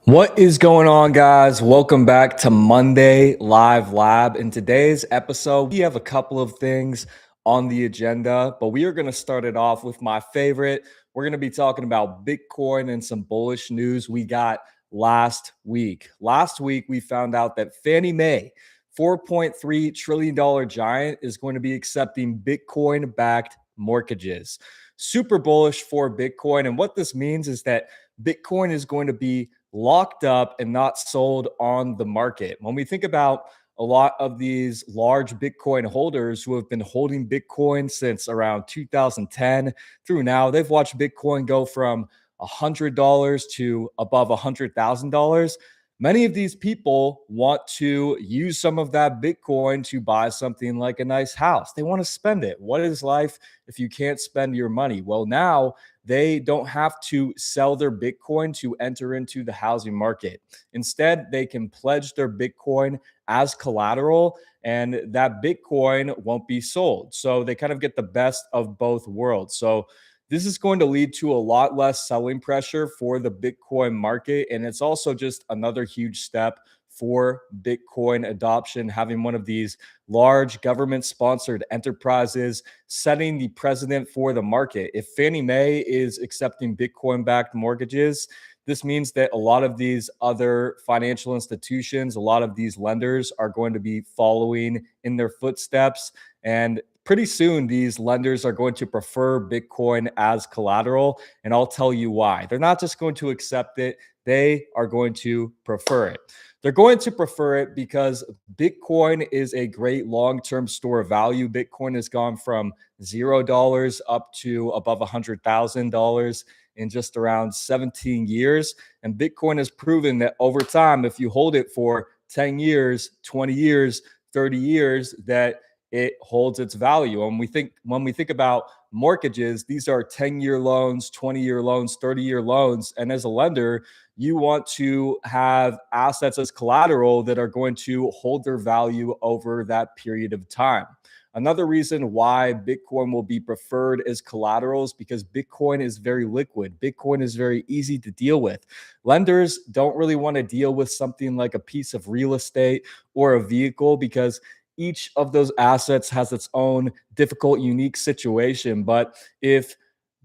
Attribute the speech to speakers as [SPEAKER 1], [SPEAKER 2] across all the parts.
[SPEAKER 1] What is going on, guys? Welcome back to Monday Live Lab. In today's episode, we have a couple of things on the agenda, but we are going to start it off with my favorite. We're going to be talking about Bitcoin and some bullish news we got last week. Last week, we found out that Fannie Mae, $4.3 trillion giant, is going to be accepting Bitcoin backed mortgages. Super bullish for Bitcoin. And what this means is that Bitcoin is going to be locked up and not sold on the market. When we think about a lot of these large Bitcoin holders who have been holding Bitcoin since around 2010 through now, they've watched Bitcoin go from $100 to above $100,000. Many of these people want to use some of that Bitcoin to buy something like a nice house. They want to spend it. What is life if you can't spend your money? Well, now they don't have to sell their Bitcoin to enter into the housing market. Instead, they can pledge their Bitcoin as collateral, and that Bitcoin won't be sold. So they kind of get the best of both worlds. So this is going to lead to a lot less selling pressure for the Bitcoin market. And it's also just another huge step for Bitcoin adoption, having one of these large government sponsored enterprises setting the precedent for the market. If Fannie Mae is accepting Bitcoin backed mortgages, this means that a lot of these other financial institutions, a lot of these lenders are going to be following in their footsteps. And pretty soon, these lenders are going to prefer Bitcoin as collateral. And I'll tell you why. They're not just going to accept it, they are going to prefer it. They're going to prefer it because Bitcoin is a great long-term store of value. Bitcoin has gone from $0 up to above $100,000 in just around 17 years. And Bitcoin has proven that over time, if you hold it for 10 years, 20 years, 30 years, that it holds its value. And when we think about mortgages, these are 10-year loans, 20-year loans, 30-year loans. And as a lender, you want to have assets as collateral that are going to hold their value over that period of time. Another reason why Bitcoin will be preferred as collateral is because Bitcoin is very liquid. Bitcoin is very easy to deal with. Lenders don't really want to deal with something like a piece of real estate or a vehicle because each of those assets has its own difficult, unique situation. But if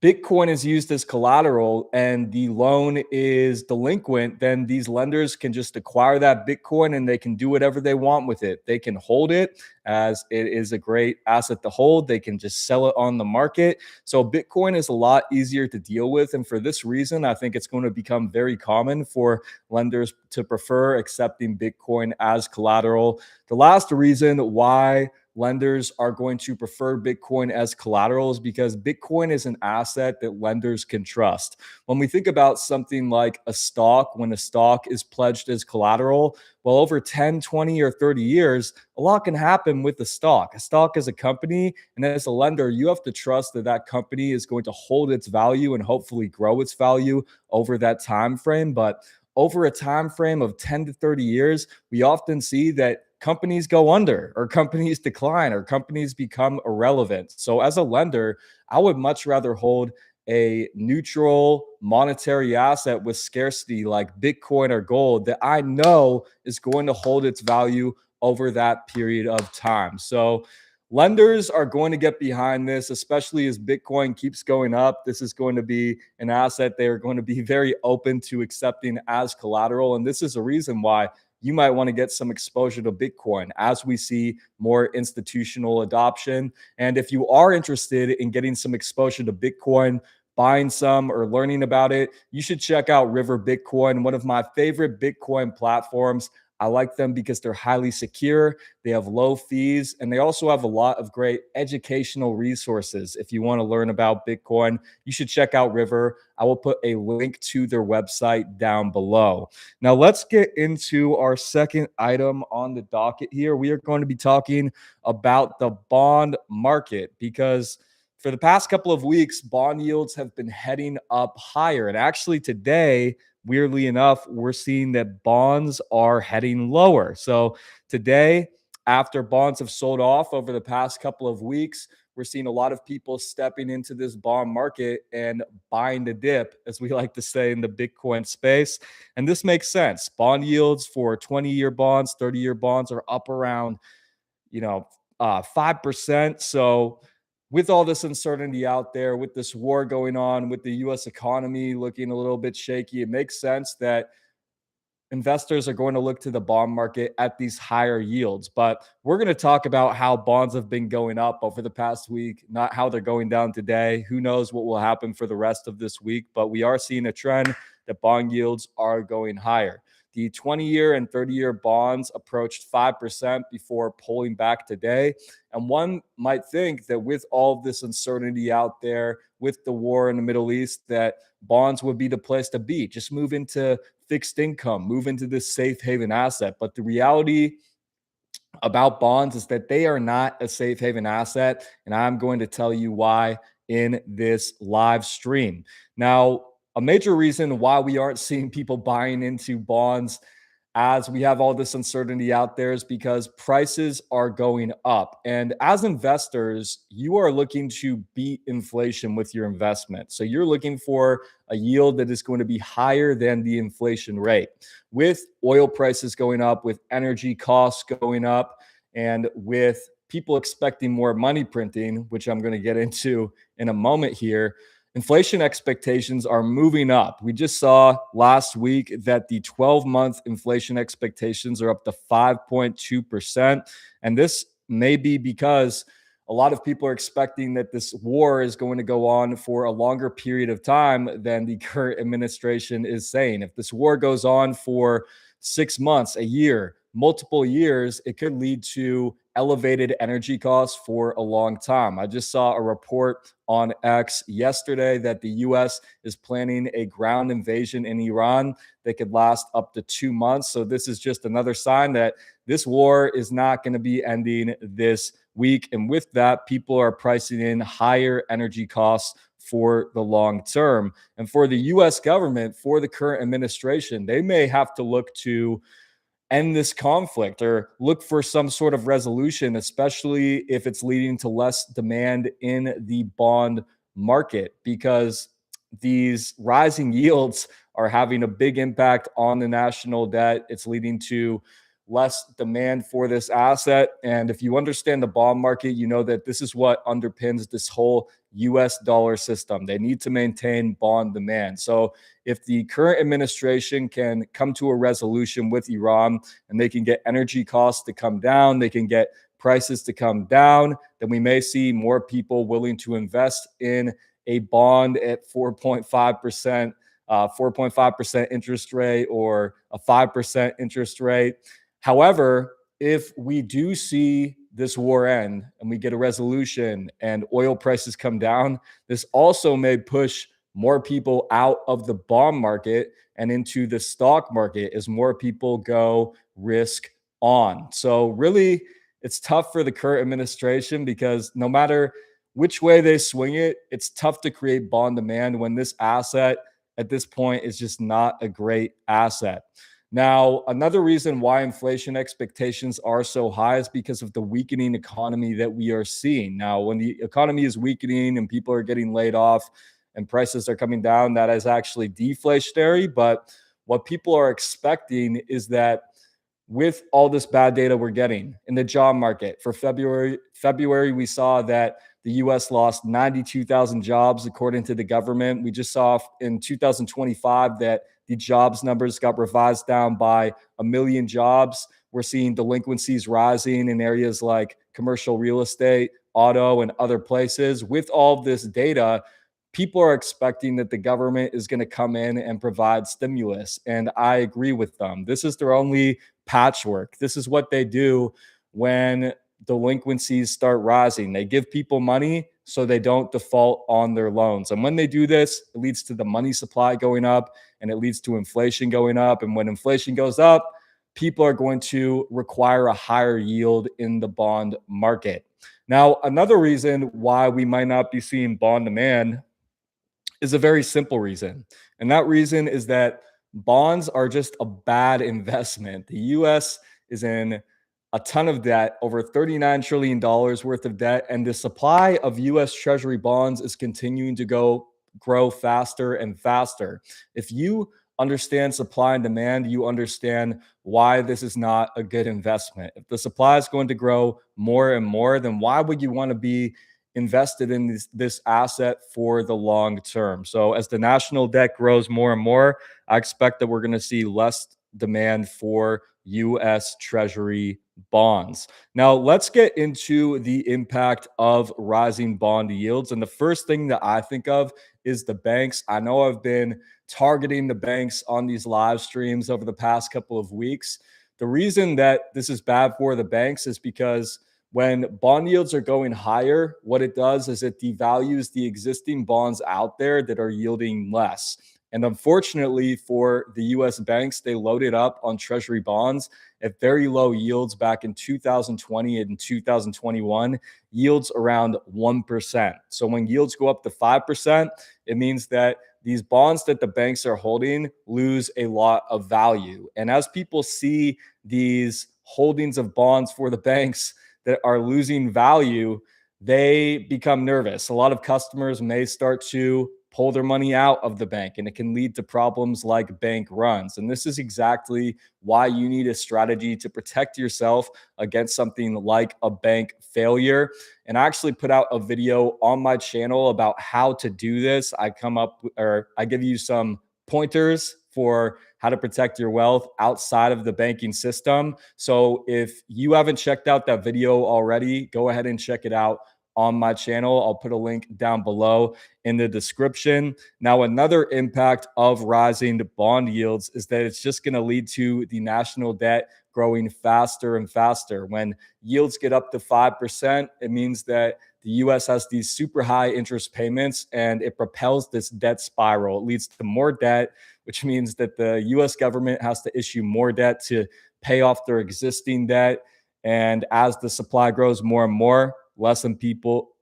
[SPEAKER 1] Bitcoin is used as collateral and the loan is delinquent, then these lenders can just acquire that Bitcoin and they can do whatever they want with it. They can hold it as it is a great asset to hold. They can just sell it on the market. So Bitcoin is a lot easier to deal with. And for this reason, I think it's going to become very common for lenders to prefer accepting Bitcoin as collateral. The last reason why lenders are going to prefer Bitcoin as collateral is because Bitcoin is an asset that lenders can trust. When we think about something like a stock, when a stock is pledged as collateral, well, over 10, 20, or 30 years, a lot can happen with the stock. A stock is a company, and as a lender, you have to trust that that company is going to hold its value and hopefully grow its value over that time frame. But over a time frame of 10 to 30 years, we often see that companies go under or companies decline or companies become irrelevant. So as a lender, I would much rather hold a neutral monetary asset with scarcity like Bitcoin or gold that I know is going to hold its value over that period of time. So lenders are going to get behind this, especially as Bitcoin keeps going up. This is going to be an asset they are going to be very open to accepting as collateral. And this is a reason why you might want to get some exposure to Bitcoin as we see more institutional adoption. And if you are interested in getting some exposure to Bitcoin, buying some or learning about it, you should check out River Bitcoin, one of my favorite Bitcoin platforms. I like them because they're highly secure, they have low fees, and they also have a lot of great educational resources. If you want to learn about Bitcoin, you should check out River. I will put a link to their website down below. Now, let's get into our second item on the docket here. We are going to be talking about the bond market because for the past couple of weeks, bond yields have been heading up higher. And actually, today, weirdly enough, we're seeing that bonds are heading lower. So today, after bonds have sold off over the past couple of weeks, we're seeing a lot of people stepping into this bond market and buying the dip, as we like to say in the Bitcoin space. And this makes sense. Bond yields for 20-year bonds, 30-year bonds are up around, you know, 5%. So with all this uncertainty out there, with this war going on, with the US economy looking a little bit shaky, it makes sense that investors are going to look to the bond market at these higher yields. But we're going to talk about how bonds have been going up over the past week, not how they're going down today. Who knows what will happen for the rest of this week, but we are seeing a trend that bond yields are going higher. The 20-year and 30-year bonds approached 5% before pulling back today. And one might think that with all of this uncertainty out there, with the war in the Middle East, that bonds would be the place to be. Just move into fixed income, move into this safe haven asset. But the reality about bonds is that they are not a safe haven asset. And I'm going to tell you why in this live stream. Now, a major reason why we aren't seeing people buying into bonds as we have all this uncertainty out there is because prices are going up. And as investors, you are looking to beat inflation with your investment. So you're looking for a yield that is going to be higher than the inflation rate. With oil prices going up, with energy costs going up, and with people expecting more money printing, which I'm going to get into in a moment here, inflation expectations are moving up. We just saw last week that the 12-month inflation expectations are up to 5.2%. And this may be because a lot of people are expecting that this war is going to go on for a longer period of time than the current administration is saying. If this war goes on for 6 months, a year, multiple years, it could lead to elevated energy costs for a long time. I just saw a report on X yesterday that the US is planning a ground invasion in Iran that could last up to 2 months. So this is just another sign that this war is not going to be ending this week. And with that, people are pricing in higher energy costs for the long term. And for the US government, for the current administration, they may have to look to end this conflict or look for some sort of resolution, especially if it's leading to less demand in the bond market, because these rising yields are having a big impact on the national debt. It's leading to less demand for this asset. And if you understand the bond market, you know that this is what underpins this whole US dollar system. They need to maintain bond demand. So if the current administration can come to a resolution with Iran and they can get energy costs to come down, they can get prices to come down, then we may see more people willing to invest in a bond at 4.5%, 4.5% interest rate or a 5% interest rate. However, if we do see this war end and we get a resolution and oil prices come down, this also may push more people out of the bond market and into the stock market as more people go risk on. So really, it's tough for the current administration because no matter which way they swing it, it's tough to create bond demand when this asset at this point is just not a great asset. Now, another reason why inflation expectations are so high is because of the weakening economy that we are seeing. Now, when the economy is weakening and people are getting laid off and prices are coming down, that is actually deflationary. But what people are expecting is that with all this bad data we're getting in the job market for February, we saw that the US lost 92,000 jobs according to the government. We just saw in 2025 that the jobs numbers got revised down by 1 million jobs. We're seeing delinquencies rising in areas like commercial real estate, auto, and other places. With all of this data, people are expecting that the government is going to come in and provide stimulus. And I agree with them. This is their only patchwork. This is what they do when delinquencies start rising. They give people money so they don't default on their loans. And when they do this, it leads to the money supply going up and it leads to inflation going up. And when inflation goes up, people are going to require a higher yield in the bond market. Now, another reason why we might not be seeing bond demand is a very simple reason. And that reason is that bonds are just a bad investment. The US is in a ton of debt, over $39 trillion worth of debt, and the supply of US Treasury bonds is continuing to grow faster and faster. If you understand supply and demand, you understand why this is not a good investment. If the supply is going to grow more and more, then why would you want to be invested in this asset for the long term? So as the national debt grows more and more, I expect that we're going to see less demand for US Treasury bonds. Now, let's get into the impact of rising bond yields. And the first thing that I think of is the banks. I know I've been targeting the banks on these live streams over the past couple of weeks. The reason that this is bad for the banks is because when bond yields are going higher, what it does is it devalues the existing bonds out there that are yielding less. And unfortunately for the US banks, they loaded up on treasury bonds at very low yields back in 2020 and 2021, yields around 1%. So when yields go up to 5%, it means that these bonds that the banks are holding lose a lot of value. And as people see these holdings of bonds for the banks that are losing value, they become nervous. A lot of customers may start to pull their money out of the bank, and it can lead to problems like bank runs. And this is exactly why you need a strategy to protect yourself against something like a bank failure. And I actually put out a video on my channel about how to do this. I give you some pointers for how to protect your wealth outside of the banking system. So if you haven't checked out that video already, go ahead and check it out on my channel. I'll put a link down below in the description. Now, another impact of rising bond yields is that it's just going to lead to the national debt growing faster and faster. When yields get up to 5%, it means that the US has these super high interest payments and it propels this debt spiral. It leads to more debt, which means that the US government has to issue more debt to pay off their existing debt. And as the supply grows more and more, less people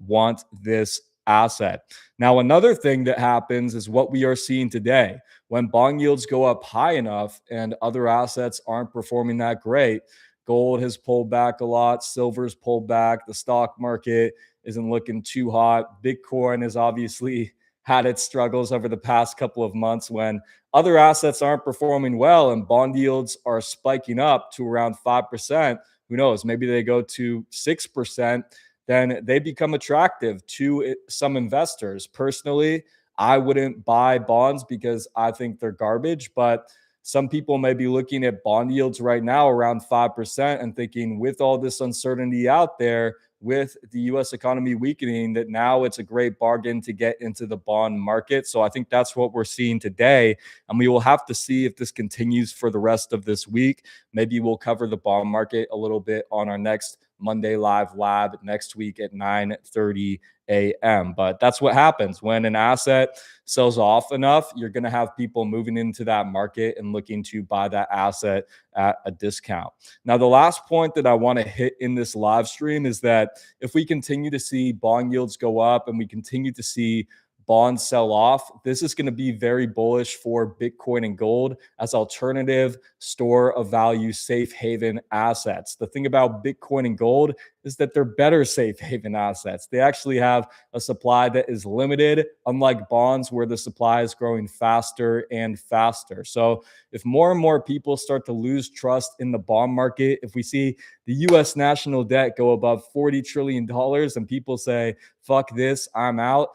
[SPEAKER 1] want this asset. Now, another thing that happens is what we are seeing today. When bond yields go up high enough and other assets aren't performing that great, gold has pulled back a lot, silver's pulled back, the stock market isn't looking too hot. Bitcoin has obviously had its struggles over the past couple of months when other assets aren't performing well and bond yields are spiking up to around 5%. Who knows? Maybe they go to 6%, then they become attractive to some investors. Personally, I wouldn't buy bonds because I think they're garbage, but some people may be looking at bond yields right now around 5% and thinking, with all this uncertainty out there, with the US economy weakening, that now it's a great bargain to get into the bond market. So I think that's what we're seeing today. And we will have to see if this continues for the rest of this week. Maybe we'll cover the bond market a little bit on our next Monday Live Lab next week at 9:30 a.m. But that's what happens when an asset sells off enough. You're going to have people moving into that market and looking to buy that asset at a discount. Now, the last point that I want to hit in this live stream is that if we continue to see bond yields go up and we continue to see bonds sell off, this is going to be very bullish for Bitcoin and gold as alternative store of value safe haven assets. The thing about Bitcoin and gold is that they're better safe haven assets. They actually have a supply that is limited, unlike bonds where the supply is growing faster and faster. So if more and more people start to lose trust in the bond market, if we see the US national debt go above $40 trillion and people say, fuck this, I'm out,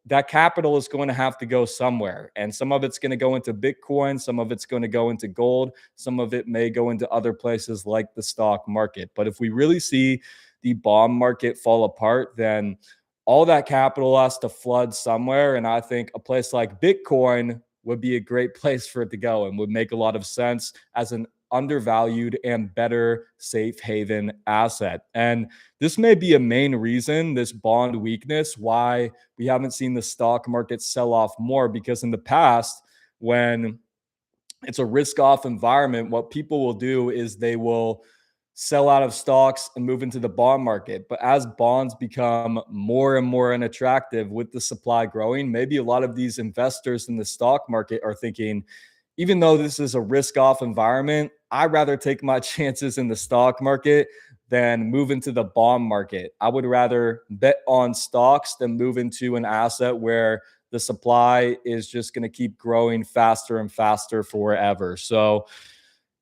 [SPEAKER 1] that capital is going to have to go somewhere. And some of it's going to go into Bitcoin, some of it's going to go into gold, some of it may go into other places like the stock market. But if we really see the bond market fall apart, then all that capital has to flood somewhere. And I think a place like Bitcoin would be a great place for it to go and would make a lot of sense as an undervalued and better safe haven asset. And this may be a main reason, this bond weakness, why we haven't seen the stock market sell off more, because in the past, when it's a risk-off environment, what people will do is they will sell out of stocks and move into the bond market. But as bonds become more and more unattractive with the supply growing, maybe a lot of these investors in the stock market are thinking, even though this is a risk off environment, I'd rather take my chances in the stock market than move into the bond market. I would rather bet on stocks than move into an asset where the supply is just going to keep growing faster and faster forever. So,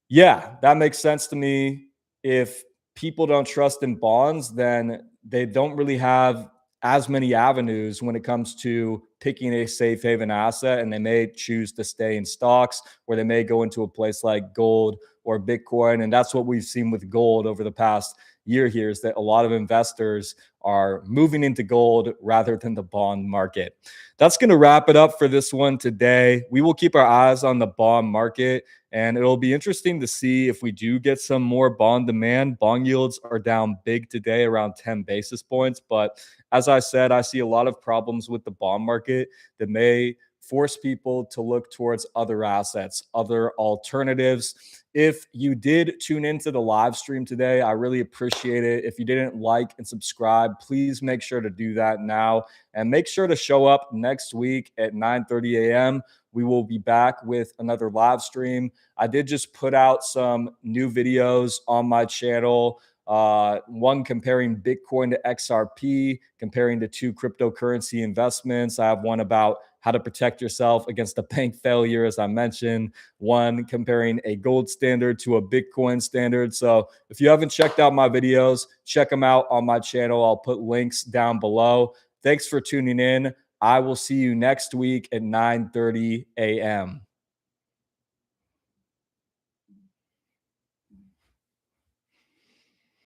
[SPEAKER 1] yeah, that makes sense to me. If people don't trust in bonds, then they don't really have as many avenues when it comes to picking a safe haven asset, and they may choose to stay in stocks, or they may go into a place like gold or Bitcoin. And that's what we've seen with gold over the past year here, is that a lot of investors are moving into gold rather than the bond market. That's going to wrap it up for this one today. We will keep our eyes on the bond market, and it'll be interesting to see if we do get some more bond demand. Bond yields are down big today, around 10 basis points. But as I said, I see a lot of problems with the bond market that may force people to look towards other assets, other alternatives. If you did tune into the live stream today, I really appreciate it. If you didn't like and subscribe, please make sure to do that now, and make sure to show up next week at 9:30 a.m. We will be back with another live stream. I did just put out some new videos on my channel. One comparing Bitcoin to XRP, comparing the two cryptocurrency investments. I have one about how to protect yourself against a bank failure, as I mentioned. One comparing a gold standard to a Bitcoin standard. So if you haven't checked out my videos, check them out on my channel. I'll put links down below. Thanks for tuning in. I will see you next week at 9:30 a.m.